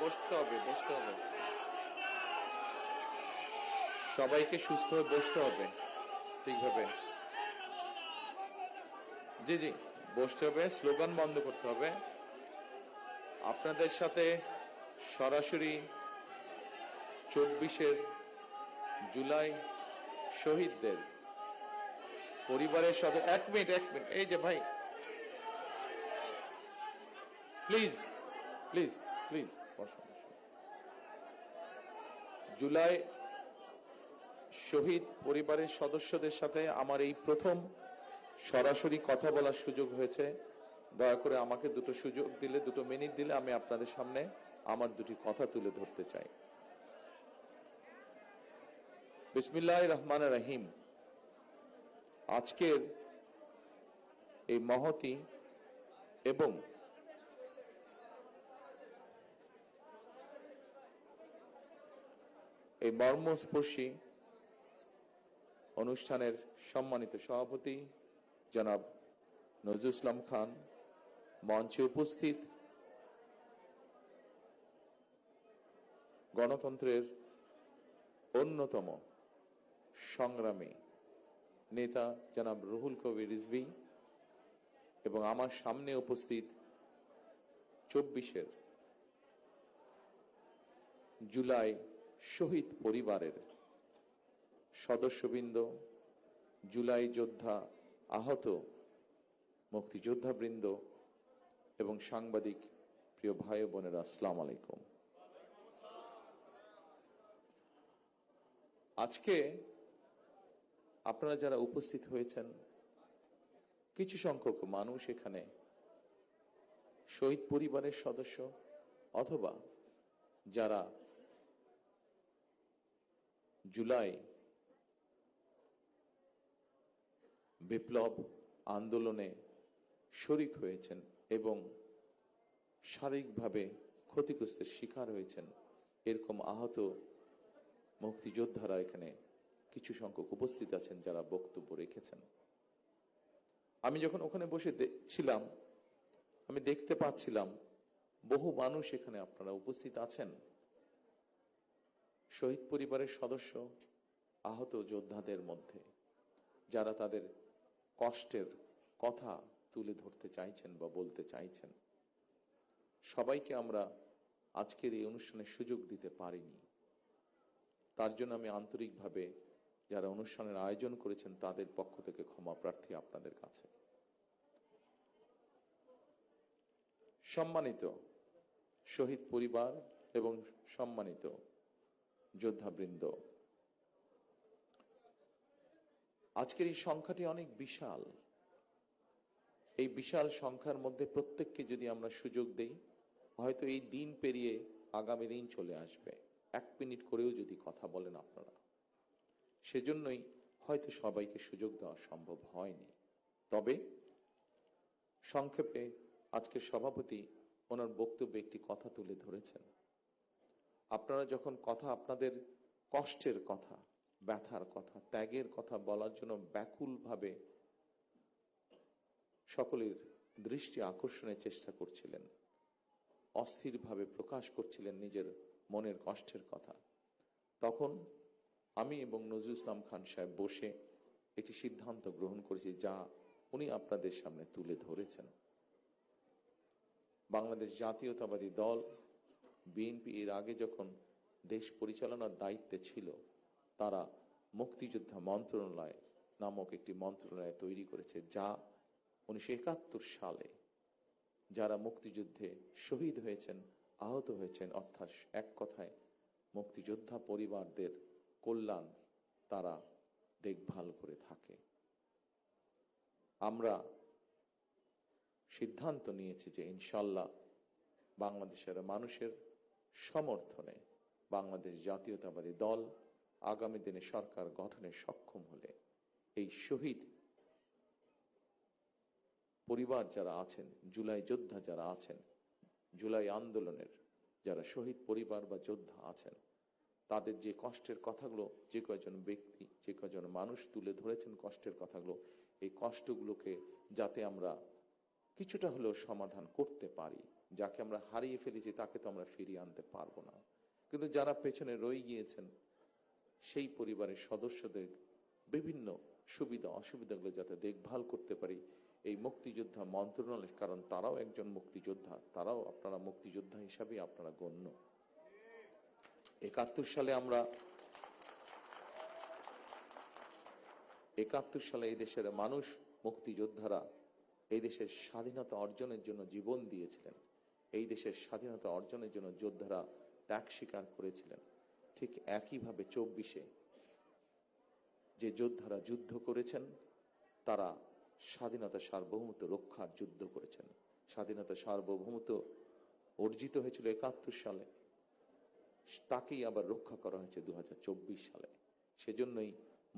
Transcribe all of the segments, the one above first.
বসতে হবে, বসতে হবে, সবাইকে সুস্থ হয়ে বসতে হবে ঠিকভাবে। জি জি, বসতে হবে, স্লোগান বন্ধ করতে হবে। আপনাদের সাথে সরাসরি 24 জুলাই শহীদদের পরিবারের সাথে এক মিনিট, এই যে ভাই, প্লিজ প্লিজ প্লিজ, জুলাই শহীদ পরিবারের সদস্যদের সাথে আমার এই প্রথম সরাসরি কথা বলার সুযোগ হয়েছে। দয়া করে আমাকে দুটো সুযোগ দিলে, 2 মিনিট দিলে আমি আপনাদের সামনে আমার দুটি কথা তুলে ধরতে চাই। বিসমিল্লাহির রহমানির রহিম। আজকের এই মহতী এবং এই মর্মস্পর্শী অনুষ্ঠানের সম্মানিত সভাপতি জনাব নজরুল ইসলাম খান, মঞ্চে উপস্থিত গণতন্ত্রের অন্যতম সংগ্রামী নেতা জনাব রুহুল কবির রিজভী এবং আমার সামনে উপস্থিত 24 জুলাই শহীদ পরিবারের সদস্যবৃন্দ, জুলাই যোদ্ধা, আহত মুক্তিযোদ্ধাবৃন্দ এবং সাংবাদিক প্রিয় ভাই ও বোনেরা, আসসালামু আলাইকুম। আজকে আপনারা যারা উপস্থিত হয়েছেন, কিছু সংখ্যক মানুষ এখানে শহীদ পরিবারের সদস্য অথবা যারা জুলাই বিপ্লব আন্দোলনে শরিক হয়েছেন এবং শারীরিকভাবে ক্ষতিগ্রস্তের শিকার হয়েছেন, এরকম আহত মুক্তিযোদ্ধারা এখানে কিছু সংখ্যক উপস্থিত আছেন যারা বক্তব্য রেখেছেন। আমি যখন ওখানে বসে দেখছিলাম, আমি দেখতে পাচ্ছিলাম বহু মানুষ এখানে আপনারা উপস্থিত আছেন, শহীদ পরিবারের সদস্য, আহত যোদ্ধাদের মধ্যে যারা তাদের কষ্টের কথা তুলে ধরতে চাইছেন বা বলতে চাইছেন। সবাইকে আমরা আজকের এই অনুষ্ঠানের সুযোগ দিতে পারিনি, তার জন্য আমি আন্তরিকভাবে যারা অনুষ্ঠানের আয়োজন করেছেন তাদের পক্ষ থেকে ক্ষমা প্রার্থী আপনাদের কাছে। সম্মানিত শহীদ পরিবার এবং সম্মানিত যোদ্ধাবৃন্দ, আজকের এই সংখ্যাটি অনেক বিশাল। এই বিশাল সংখ্যার মধ্যে প্রত্যেককে যদি আমরা সুযোগ দেই, হয়তো এই দিন পেরিয়ে আগামী দিন চলে আসবে। 1 মিনিট করেও যদি কথা বলেন আপনারা, সেজন্যই হয়তো সবাইকে সুযোগ দেওয়া সম্ভব হয়নি। তবে সংক্ষেপে আজকের সভাপতি ওনার বক্তব্যে একটি কথা তুলে ধরেছেন। আপনারা যখন কথা, আপনাদের কষ্টের কথা, ব্যথার কথা, ত্যাগের কথা বলার জন্য ব্যাকুলভাবে সকলের দৃষ্টি আকর্ষণের চেষ্টা করছিলেন, অস্থিরভাবে প্রকাশ করছিলেন নিজের মনের কষ্টের কথা, তখন আমি এবং নজরুল ইসলাম খান সাহেব বসে একটি সিদ্ধান্ত গ্রহণ করেছি, যা উনি আপনাদের সামনে তুলে ধরেছেন। বাংলাদেশ জাতীয়তাবাদী দল বিএনপি এর আগে যখন দেশ পরিচালনার দায়িত্বে ছিল, তারা মুক্তিযোদ্ধা মন্ত্রণালয় নামক একটি মন্ত্রণালয় তৈরি করেছে, যা 1971 সালে যারা মুক্তিযুদ্ধে শহীদ হয়েছেন, আহত হয়েছেন, অর্থাৎ এক কথায় মুক্তিযোদ্ধা পরিবারদের কল্যাণ তারা দেখভাল করে থাকে। আমরা সিদ্ধান্ত নিয়েছি যে ইনশাল্লাহ বাংলাদেশের মানুষের সমর্থনে বাংলাদেশ জাতীয়তাবাদী দল আগামী দিনে সরকার গঠনে সক্ষম হলে এই শহীদ পরিবার যারা আছেন, জুলাই যোদ্ধা যারা আছেন, জুলাই আন্দোলনের যারা শহীদ পরিবার বা যোদ্ধা আছেন, তাদের যে কষ্টের কথাগুলো যে কয়জন ব্যক্তি, যে কয়জন মানুষ তুলে ধরেছেন কষ্টের কথাগুলো, এই কষ্টগুলোকে যাতে আমরা কিছুটা হলেও সমাধান করতে পারি, যাকে আমরা হারিয়ে ফেলেছি তাকে তো আমরা ফিরিয়ে আনতে পারবো না, কিন্তু যারা পেছনে রয়ে গিয়েছেন সেই পরিবারের সদস্যদের বিভিন্ন সুবিধা অসুবিধাগুলো যাতে দেখভাল করতে পারি এই মুক্তিযোদ্ধা মন্ত্রণালয়, কারণ তারাও একজন মুক্তিযোদ্ধা, তারাও আপনারা মুক্তিযোদ্ধা হিসাবে আপনারা গণ্য। 71 সালে এই দেশের মানুষ, মুক্তিযোদ্ধারা এই দেশের স্বাধীনতা অর্জনের জন্য জীবন দিয়েছিলেন, এই দেশের স্বাধীনতা অর্জনের জন্য যোদ্ধারা ত্যাগ স্বীকার করেছিলেন। ঠিক একইভাবে 24-এ যে যোদ্ধারা যুদ্ধ করেছেন তারা স্বাধীনতা সার্বভৌমত্ব রক্ষার যুদ্ধ করেছেন। স্বাধীনতা সার্বভৌমত্ব অর্জিত হয়েছিল 71 সালে, তাকেই আবার রক্ষা করা হয়েছে 2024 সালে। সেজন্যই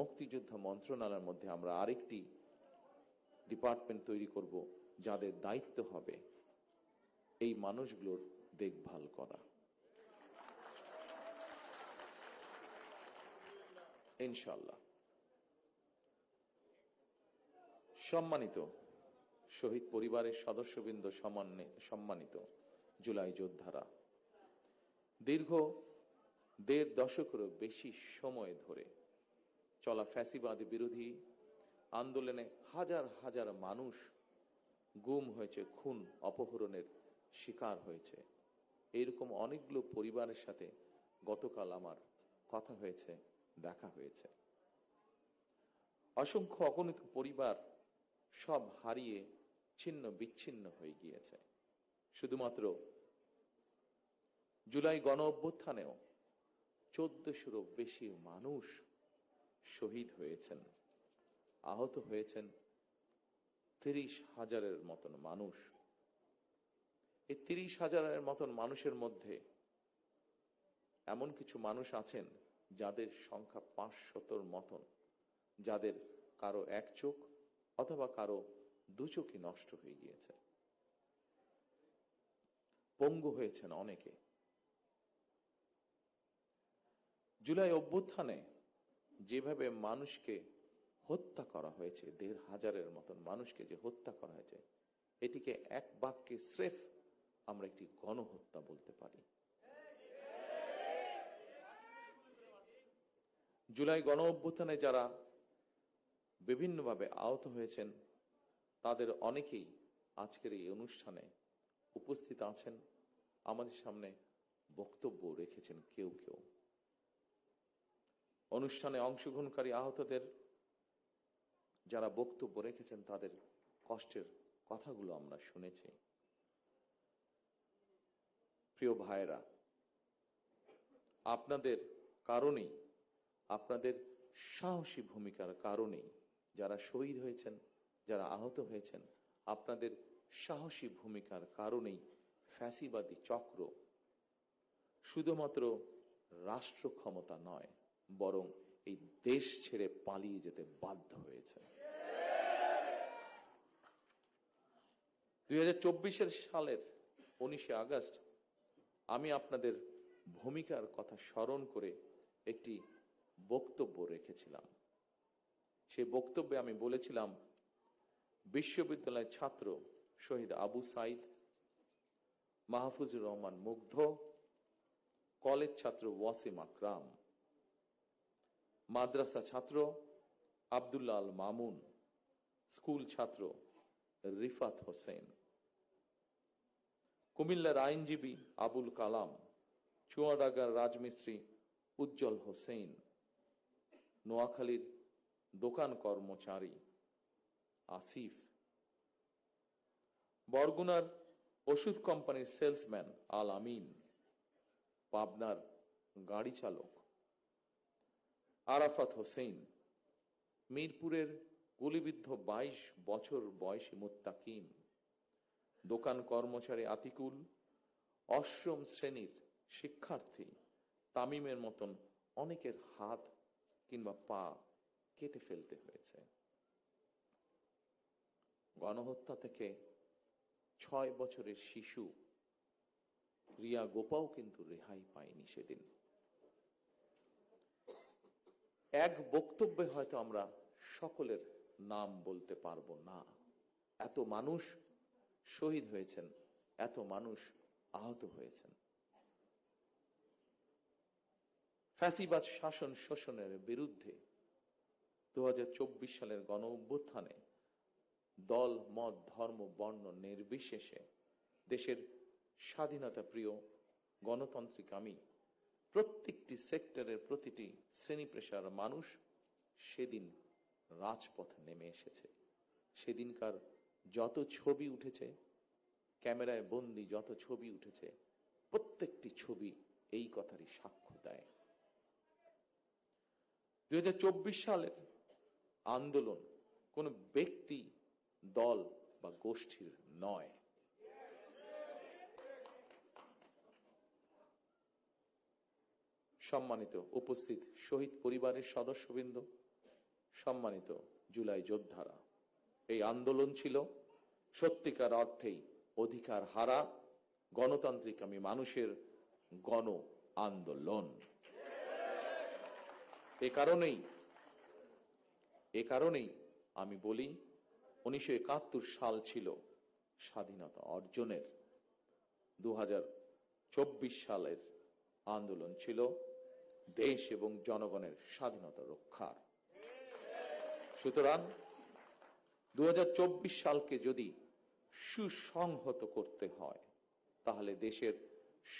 মুক্তিযোদ্ধা মন্ত্রণালয়ের মধ্যে আমরা আরেকটি ডিপার্টমেন্ট তৈরি করব, যাদের দায়িত্ব হবে এই মানুষগুলোর দেখভাল করা। ইনশাআল্লাহ। সম্মানিত শহীদ পরিবারের সদস্যবৃন্দ, সম্মানিত জুলাই যোদ্ধারা, দীর্ঘ 1.5 দশকেরও বেশি সময় ধরে চলা ফ্যাসিবাদ বিরোধী আন্দোলনে হাজার হাজার মানুষ গুম হয়েছে, খুন অপহরণের শিকার হয়েছে। এইরকম অনেকগুলো পরিবারের সাথে গতকাল আমার কথা হয়েছে, দেখা হয়েছে। অসংখ্য অগণিত পরিবার সব হারিয়ে ছিন্ন বিচ্ছিন্ন হয়ে গিয়েছে। শুধুমাত্র জুলাই গণ অভ্যুত্থানেও 1400-রও বেশি মানুষ শহীদ হয়েছেন, আহত হয়েছেন 30,000-এর মতন মানুষ। এই 30,000-এর মতন মানুষের মধ্যে এমন কিছু মানুষ আছেন যাদের সংখ্যা 500-র মতন, যাদের কারো এক চোখ অথবা কারো 2 চোখই নষ্ট হয়ে গিয়েছে, পঙ্গু হয়েছেন অনেকে। জুলাই অভ্যুত্থানে যেভাবে মানুষকে হত্যা করা হয়েছে, 1,500-এর মতন মানুষকে যে হত্যা করা হয়েছে, এটিকে এক বাক্যে স্রেফ আমরা একটি গণহত্যা বলতে পারি। জুলাই গণ অভ্যুত্থানে যারা বিভিন্নভাবে আহত হয়েছেন তাদের অনেকেই আজকের এই অনুষ্ঠানে উপস্থিত আছেন, আমাদের সামনে বক্তব্য রেখেছেন কেউ কেউ। অনুষ্ঠানে অংশগ্রহণকারী আহতদের যারা বক্তব্য রেখেছেন তাদের কষ্টের কথাগুলো আমরা শুনেছি। প্রিয় ভাইয়েরা, আপনাদের কারণেই, আপনাদের সাহসী ভূমিকার কারণেই যারা শহীদ হয়েছেন, যারা আহত হয়েছেন, আপনাদের সাহসী ভূমিকার কারণেই ফ্যাসিবাদী চক্র শুধুমাত্র রাষ্ট্র ক্ষমতা নয়, বরং এই দেশ ছেড়ে পালিয়ে যেতে বাধ্য হয়েছে। 2024 সালের 19 আগস্ট আমি আপনাদের ভূমিকার কথা স্মরণ করে একটি বক্তব্য রেখেছিলাম। সেই বক্তব্যে আমি বলেছিলাম, বিশ্ববিদ্যালয়ের ছাত্র শহীদ আবু সাইদ, মাহফুজুর রহমান মুগ্ধ, কলেজ ছাত্র ওয়াসিম আকরাম, মাদ্রাসা ছাত্র আব্দুল্লাহ আল মামুন, স্কুল ছাত্র রিফাত হোসেন, কুমিল্লার আইনজীবী আবুল কালাম, চুয়াডাঙ্গার রাজমিস্ত্রি উজ্জ্বল হোসেন, নোয়াখালীর দোকান কর্মচারী আসিফ, বরগুনার ওষুধ কোম্পানির সেলসম্যান আল আমিন, পাবনার গাড়ি চালক আরাফাত হোসেন, মিরপুরের গুলিবিদ্ধ 22 বছর বয়সী মুত্তাকিম, দোকান কর্মচারী আতিকুল, অষ্টম শ্রেণীর শিক্ষার্থী তামিমের মতন অনেকের হাত কিংবা পা কেটে ফেলতে হয়েছে। গণহত্যা থেকে 6 বছরের শিশু রিয়া গোপাও কিন্তু রেহাই পায়নি সেদিন। এক বক্তব্যে হয়তো আমরা সকলের নাম বলতে পারবো না, এত মানুষ শহীদ হয়েছেন এত মানুষ আহত হয়েছেন। ফ্যাসিবাদ শাসন শোষণের বিরুদ্ধে 2024 সালের গণ অভ্যুত্থানে দল, মত, ধর্ম, বর্ণ নির্বিশেষে দেশের স্বাধীনতা প্রিয়, গণতান্ত্রিকামী প্রত্যেকটি সেক্টরের প্রতিটি শ্রেণী পেশার মানুষ সেদিন রাজপথে নেমে এসেছে। সেদিনকার যত ছবি উঠেছে, ক্যামেরায় বন্দি যত ছবি উঠেছে, প্রত্যেকটি ছবি এই কথারই সাক্ষ্য দেয়। 2024 সালের আন্দোলন কোন ব্যক্তি, দল বা গোষ্ঠীর নয়। সম্মানিত উপস্থিত শহীদ পরিবারের সদস্যবৃন্দ, সম্মানিত জুলাই যোদ্ধারা, এই আন্দোলন ছিল সত্যিকার অর্থেই অধিকার হারা গণতান্ত্রিকামী মানুষের গণ আন্দোলন। এ কারণেই আমি বলি 1971 সাল ছিল স্বাধীনতা অর্জনের, 2024 সালের আন্দোলন ছিল দেশ এবং জনগণের স্বাধীনতা রক্ষার। সুতরাং 2024 সালকে যদি সুসংহত করতে হয়, তাহলে দেশের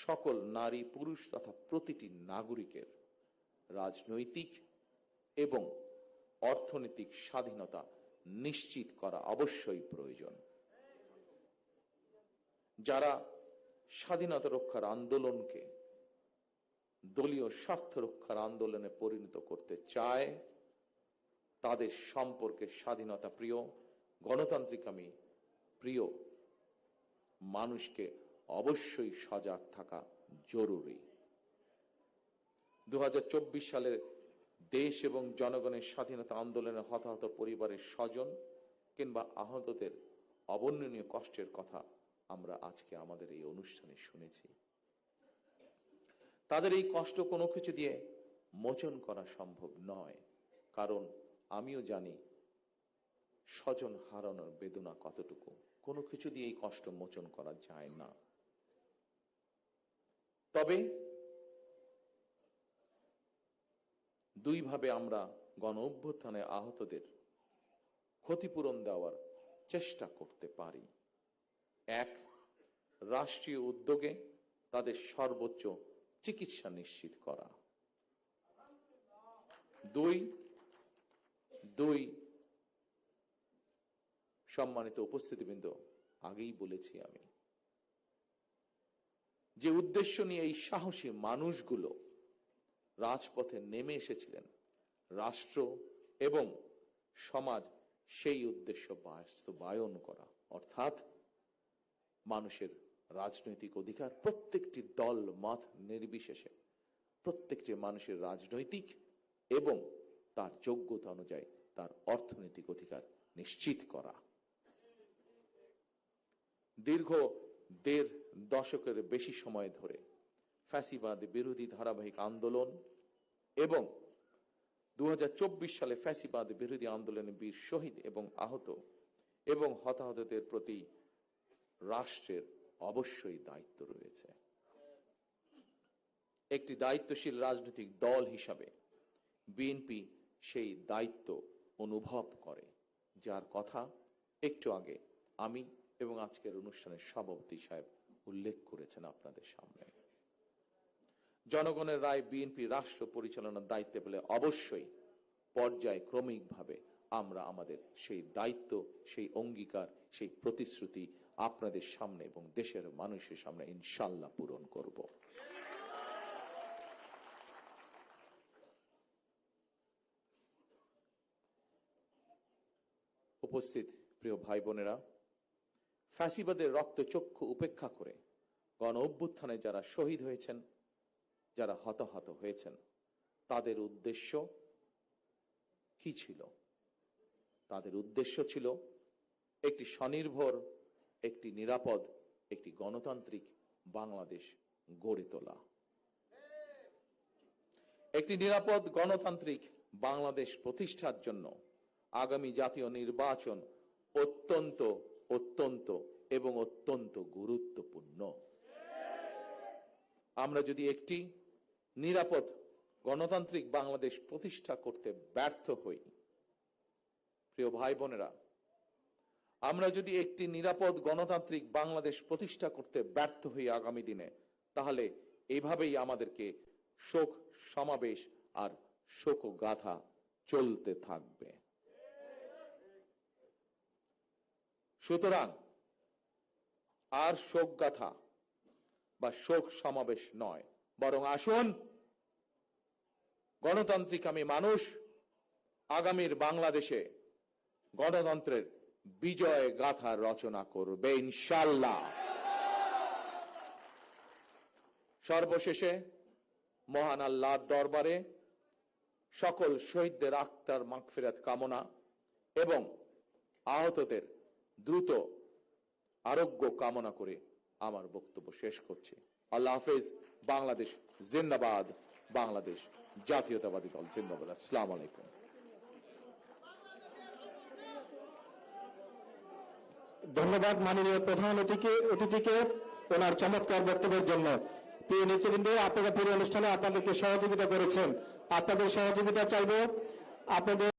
সকল নারী, পুরুষ তথা প্রতিটি নাগরিকের রাজনৈতিক এবং অর্থনৈতিক স্বাধীনতা নিশ্চিত করা অবশ্যই প্রয়োজন। যারা স্বাধীনতা রক্ষার আন্দোলনকে দলীয় স্বার্থ রক্ষার আন্দোলনে পরিণত করতে চায়, তাদের সম্পর্কে স্বাধীনতা প্রিয়, গণতান্ত্রিকামী প্রিয় মানুষকে অবশ্যই সজাগ থাকা জরুরি। 2024 সালের দেশ এবং জনগণের স্বাধীনতা আন্দোলনে হতাহত পরিবারের স্বজন কিংবা আহতদের অবর্ণনীয় কষ্টের কথা আমরা আজকে আমাদের এই অনুষ্ঠানে শুনেছি। তাদের এই কষ্ট কোনো কিছু দিয়ে মোচন করা সম্ভব নয়, কারণ আমিও জানি স্বজন হারানোর বেদনা কতটুকু। কোনো কিছু দিয়ে এই কষ্ট মোচন করা যায় না। তবে দুইভাবে আমরা গণ অভ্যুত্থানে আহতদের ক্ষতিপূরণ দেওয়ার চেষ্টা করতে পারি। এক, রাষ্ট্রীয় উদ্যোগে তাদের সর্বোচ্চ চিকিৎসা নিশ্চিত করা। দুই, সম্মানিত উপস্থিতিবৃন্দ, আগেই বলেছি আমি, যে উদ্দেশ্য নিয়ে এই সাহসী মানুষগুলো রাজপথে নেমে এসেছিলেন, রাষ্ট্র এবং সমাজ সেই উদ্দেশ্য বাস্তবায়ন করা, অর্থাৎ মানুষের রাজনৈতিক অধিকার, প্রত্যেকটি দল মত নির্বিশেষে প্রত্যেকটি মানুষের রাজনৈতিক এবং তার যোগ্যতা অনুযায়ী তার অর্থনৈতিক অধিকার নিশ্চিত করা। দীর্ঘ 1.5 দশকের বেশি সময় ধরে ফ্যাসিবাদ বিরোধী ধারাবাহিক আন্দোলন এবং 2024 সালে ফ্যাসিবাদ বিরোধী আন্দোলনে বীর শহীদ এবং আহত এবং হতাহতদের প্রতি রাষ্ট্রের অবশ্যই দায়িত্ব রয়েছে। একটি দায়িত্বশীল রাজনৈতিক দল হিসাবে বিএনপি সেই দায়িত্ব অনুভব করে, যার কথা একটু আগে আমি এবং আজকের অনুষ্ঠানের সভাপতি সাহেব উল্লেখ করেছেন আপনাদের সামনে। জনগণের রায় বিএনপি রাষ্ট্র পরিচালনার দায়িত্বে পেলে অবশ্যই পর্যায়ক্রমিকভাবে আমরা আমাদের সেই দায়িত্ব, সেই অঙ্গীকার, সেই প্রতিশ্রুতি আপনাদের সামনে এবং দেশের মানুষের সামনে ইনশাআল্লাহ পূরণ করব। উপস্থিত প্রিয় ভাই বোনেরা, ফ্যাসিবাদের রক্তচক্ষু উপেক্ষা করে গণ অভ্যুত্থানে যারা শহীদ হয়েছেন, যারা হতাহত হয়েছেন, তাদের উদ্দেশ্য কি ছিল? তাদের উদ্দেশ্য ছিল একটি স্বনির্ভর, একটি নিরাপদ, একটি গণতান্ত্রিক বাংলাদেশ গড়ে তোলা। একটি নিরাপদ গণতান্ত্রিক বাংলাদেশ প্রতিষ্ঠার জন্য আগামী জাতীয় নির্বাচন অত্যন্ত এবং অত্যন্ত গুরুত্বপূর্ণ। আমরা যদি একটি নিরাপদ গণতান্ত্রিক বাংলাদেশ প্রতিষ্ঠা করতে ব্যর্থ হই, প্রিয় ভাই বোনেরা, আমরা যদি একটি নিরাপদ গণতান্ত্রিক বাংলাদেশ প্রতিষ্ঠা করতে ব্যর্থ হই আগামী দিনে, তাহলে এভাবেই আমাদেরকে শোক সমাবেশ আর শোকগাথা চলতে থাকবে। সুতরাং আর শোকগাথা বা শোক সমাবেশ নয়, বরং আসুন গণতান্ত্রিক আমি মানুষ আগামীর বাংলাদেশে গণতন্ত্রের বিজয় গাথা রচনা করবে ইনশাআল্লাহ। সর্বশেষে মহান আল্লাহর দরবারে সকল শহীদদের আত্মার মাগফিরাত কামনা এবং আহতদের দ্রুত আরোগ্য কামনা করে আমার বক্তব্য শেষ করছি। আল্লাহ হাফেজ। বাংলাদেশ জিন্দাবাদ। বাংলাদেশ জাতীয়তাবাদী দল জিন্দাবাদ। আসসালামু আলাইকুম। ধন্যবাদ মাননীয় প্রধান অতিথিকে ওনার চমৎকার বক্তব্যের জন্য। প্রিয় নেতৃবৃন্দ, আপনারা পুরো অনুষ্ঠানে আপনাদেরকে সহযোগিতা করেছেন, আপনাদের সহযোগিতা চাইব। আপনাদের